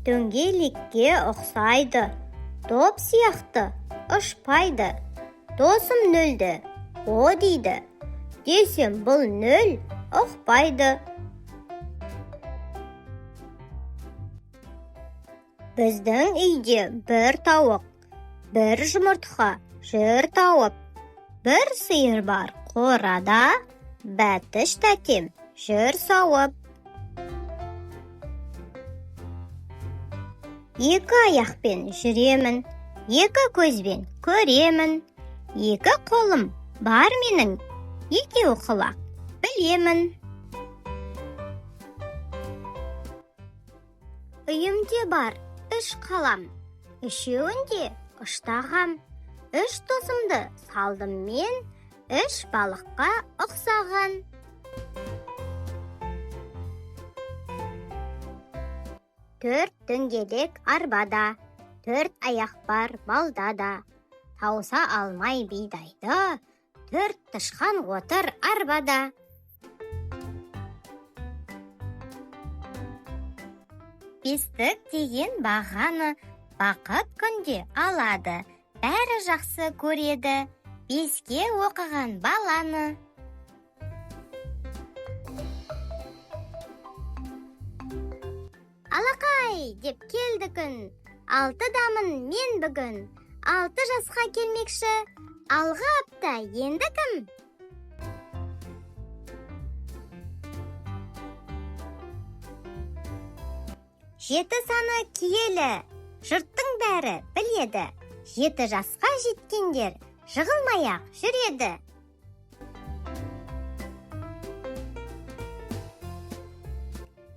Дөңгелекке ұқсайды, доп сияқты ұшпайды. Досым нөлді, о дейді, десем бұл нөл ұқпайды. Біздің үйде бір тауық, бір жұмыртқа жүр тауып. Бір сиыр бар қорада, бәтіш тәтем жүр сауып. Екі аяқпен жүремін, екі көзбен көремін. Екі қолым бар менің, екеу құлақ білемін. Үйімде бар үш қалам, үшеуінде ұштағам. Үш досымды салдым мен, үш балыққа ұқсаған. Төрт дөңгелек арбада, төрт аяқ бар балдада. Тауса алмай бидайды, төрт тышқан отыр арбада. Бестік деген бағаны бақыт күнде алады. Бәрі жақсы көреді, беске оқыған баланы. Алақай деп келді күн, алтыдамын мен бүгін. 6 жасқа келмекші, алға апта енді кім? Жеті саны киелі, жұрттың бәрі біледі. 7 жасқа жеткендер жығылмай-ақ жүреді.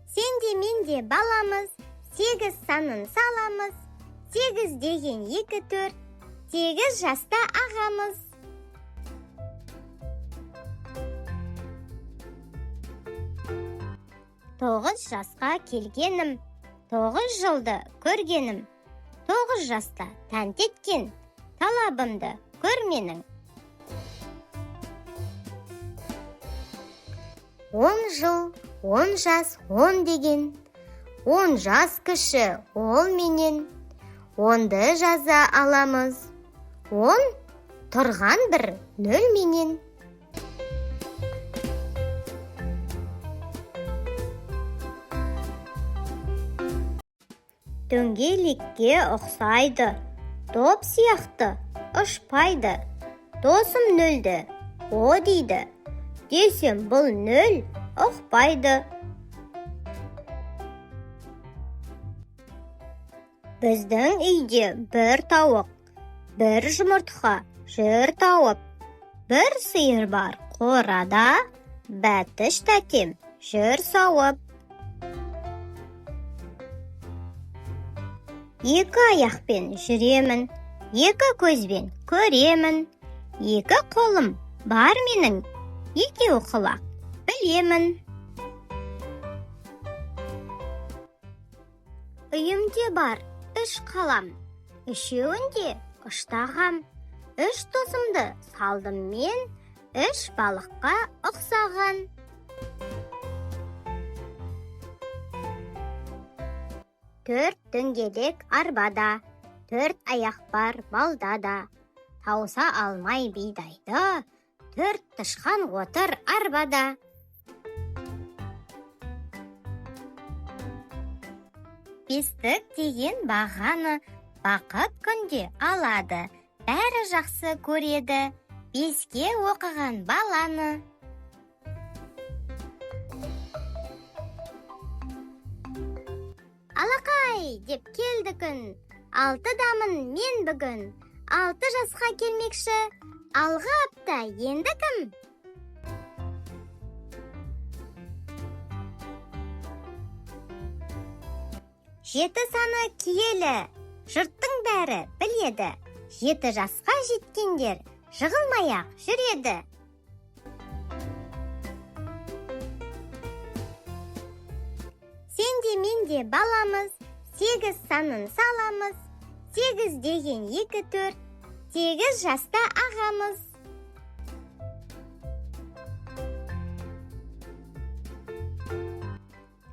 Сен де мен де баламыз, 8 санын саламыз. 8 деген 2 4, 8 жаста ағамыз. Тоғыз жасқа келгенім, 9 жылды көргенім. 9 жаста тәнт еткен, талабымды көрменің. 10 жыл, 10 жас, 10 деген. 10 жас кіші ол менен. 10-ды жаза аламыз. 10 тұрған бір 0 менен. Дөңгелекке ұқсайды, доп сияқты ұшпайды. Досым нөлді, о дейді, десем бұл 0 ұқпайды. Біздің үйде бір тауық, бір жұмыртқа жүр тауып. Бір сиыр бар қорада, бәтіш тәтем жүр сауып. Екі аяқпен жүремін, екі көзбен көремін. Екі қолым бар менің, екеу құлақ білемін. Үйімде бар 3 қалам, үшеуінде ұштағам. 3 досымды салдым мен, 3 балыққа ұқсаған. Төрт дөңгелек арбада, 4 аяқ бар балдада. Тауса алмай бидайды, 4 тышқан отыр арбада. Бестік деген бағаны бақыт күнде алады. Бәрі жақсы көреді, беске оқыған баланы. Алақай деп келді күн, 6-дамын мен бүгін. 6 жасқа келмекші, алға апта енді кім? Жеті саны киелі, жұрттың бәрі біледі. 7 жасқа жеткендер жығылмай-ақ жүреді. Сен де мен де баламыз, 8 санын саламыз. 8 деген 2 4, 8 жаста ағамыз.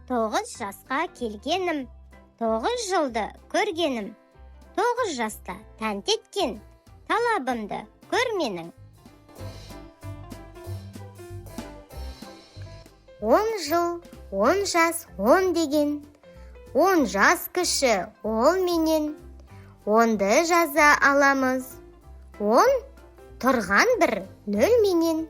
Тоғыз жасқа келгенім, 9 жылды көргенім, 9 жаста тәнт еткен, талабымды көрменің. 10 жыл, 10 жас, 10 деген, 10 жас кіші ол менен, 10-ды жаза аламыз. 10 тұрған бір 0 менен.